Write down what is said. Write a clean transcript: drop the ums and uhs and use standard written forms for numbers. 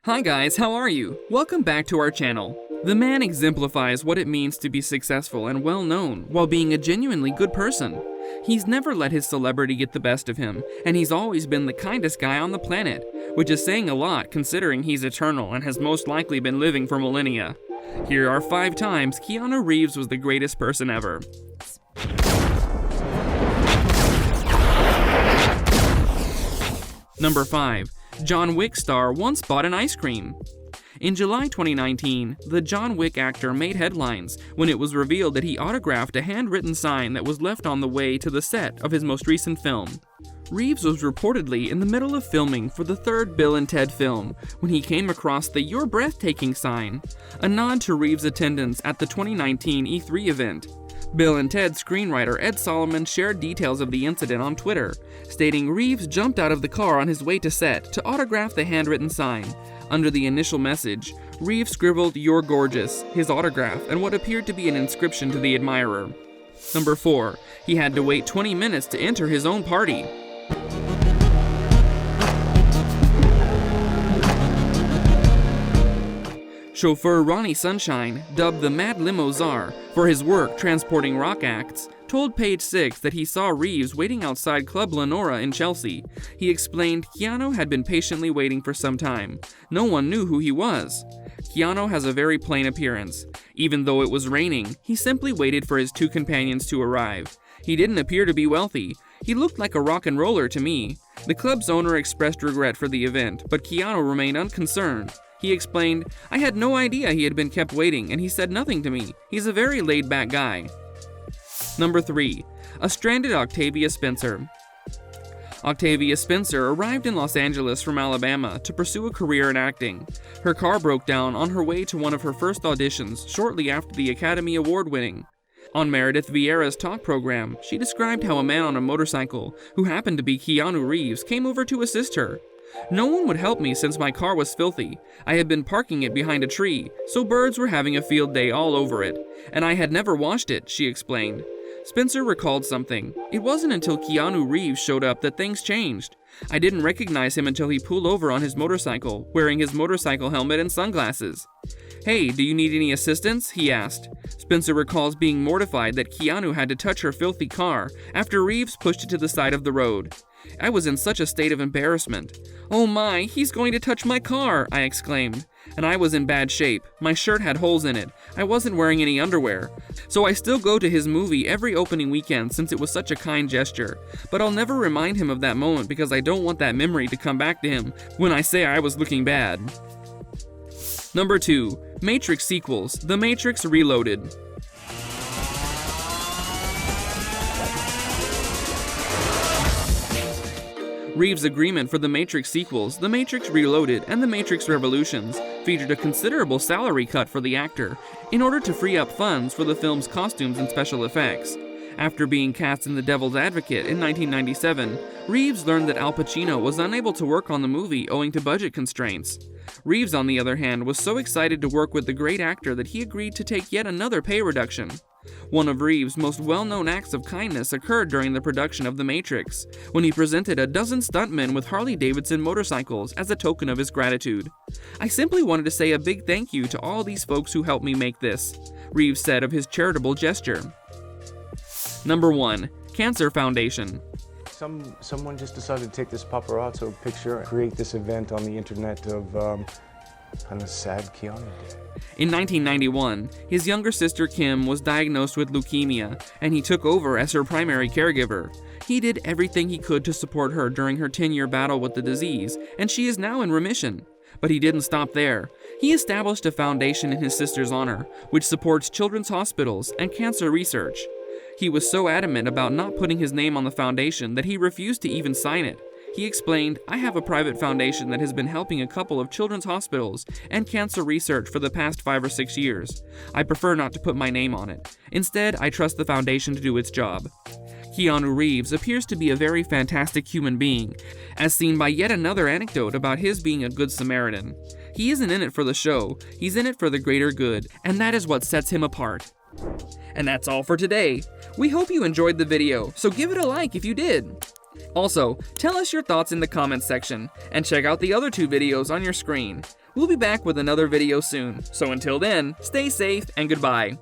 Hi guys, how are you? Welcome back to our channel. The man exemplifies what it means to be successful and well known while being a genuinely good person. He's never let his celebrity get the best of him, and he's always been the kindest guy on the planet, which is saying a lot considering he's eternal and has most likely been living for millennia. Here are 5 times Keanu Reeves was the greatest person ever. Number 5. John Wick star once bought an ice cream. In July 2019, the John Wick actor made headlines when it was revealed that he autographed a handwritten sign that was left on the way to the set of his most recent film. Reeves was reportedly in the middle of filming for the 3rd Bill and Ted film when he came across the "You're breathtaking" sign, a nod to Reeves' attendance at the 2019 E3 event. Bill and Ted screenwriter Ed Solomon shared details of the incident on Twitter, stating Reeves jumped out of the car on his way to set to autograph the handwritten sign. Under the initial message, Reeves scribbled "You're gorgeous," his autograph, and what appeared to be an inscription to the admirer. Number 4. He had to wait 20 minutes to enter his own party. Chauffeur Ronnie Sunshine, dubbed the Mad Limo Czar for his work transporting rock acts, told Page 6 that he saw Reeves waiting outside Club Lenora in Chelsea. He explained Keanu had been patiently waiting for some time. No one knew who he was. Keanu has a very plain appearance. Even though it was raining, he simply waited for his 2 companions to arrive. He didn't appear to be wealthy. He looked like a rock and roller to me. The club's owner expressed regret for the event, but Keanu remained unconcerned. He explained, "I had no idea he had been kept waiting, and he said nothing to me. He's a very laid-back guy." Number 3. A stranded Octavia Spencer. Octavia Spencer arrived in Los Angeles from Alabama to pursue a career in acting. Her car broke down on her way to one of her first auditions shortly after the Academy Award winning. On Meredith Vieira's talk program, she described how a man on a motorcycle, who happened to be Keanu Reeves, came over to assist her. "No one would help me since my car was filthy. I had been parking it behind a tree, so birds were having a field day all over it, and I had never washed it," she explained. Spencer recalled something. "It wasn't until Keanu Reeves showed up that things changed. I didn't recognize him until he pulled over on his motorcycle, wearing his motorcycle helmet and sunglasses. 'Hey, do you need any assistance?' he asked." Spencer recalls being mortified that Keanu had to touch her filthy car after Reeves pushed it to the side of the road. "I was in such a state of embarrassment. 'Oh my, he's going to touch my car,' I exclaimed. And I was in bad shape. My shirt had holes in it. I wasn't wearing any underwear. So I still go to his movie every opening weekend since it was such a kind gesture. But I'll never remind him of that moment because I don't want that memory to come back to him when I say I was looking bad." Number 2. Matrix sequels, The Matrix Reloaded. Reeves' agreement for The Matrix sequels, The Matrix Reloaded and The Matrix Revolutions, featured a considerable salary cut for the actor in order to free up funds for the film's costumes and special effects. After being cast in The Devil's Advocate in 1997, Reeves learned that Al Pacino was unable to work on the movie owing to budget constraints. Reeves, on the other hand, was so excited to work with the great actor that he agreed to take yet another pay reduction. One of Reeves' most well-known acts of kindness occurred during the production of The Matrix, when he presented a dozen stuntmen with Harley-Davidson motorcycles as a token of his gratitude. "I simply wanted to say a big thank you to all these folks who helped me make this," Reeves said of his charitable gesture. Number 1. Cancer Foundation. Someone just decided to take this paparazzo picture and create this event on the internet of kind of sad Keanu Day. In 1991, his younger sister Kim was diagnosed with leukemia, and he took over as her primary caregiver. He did everything he could to support her during her 10-year battle with the disease, and she is now in remission. But he didn't stop there. He established a foundation in his sister's honor, which supports children's hospitals and cancer research. He was so adamant about not putting his name on the foundation that he refused to even sign it. He explained, "I have a private foundation that has been helping a couple of children's hospitals and cancer research for the past 5 or 6 years. I prefer not to put my name on it. Instead, I trust the foundation to do its job." Keanu Reeves appears to be a very fantastic human being, as seen by yet another anecdote about his being a good Samaritan. He isn't in it for the show, he's in it for the greater good, and that is what sets him apart. And that's all for today. We hope you enjoyed the video, so give it a like if you did. Also, tell us your thoughts in the comments section, and check out the other 2 videos on your screen. We'll be back with another video soon, so until then, stay safe and goodbye.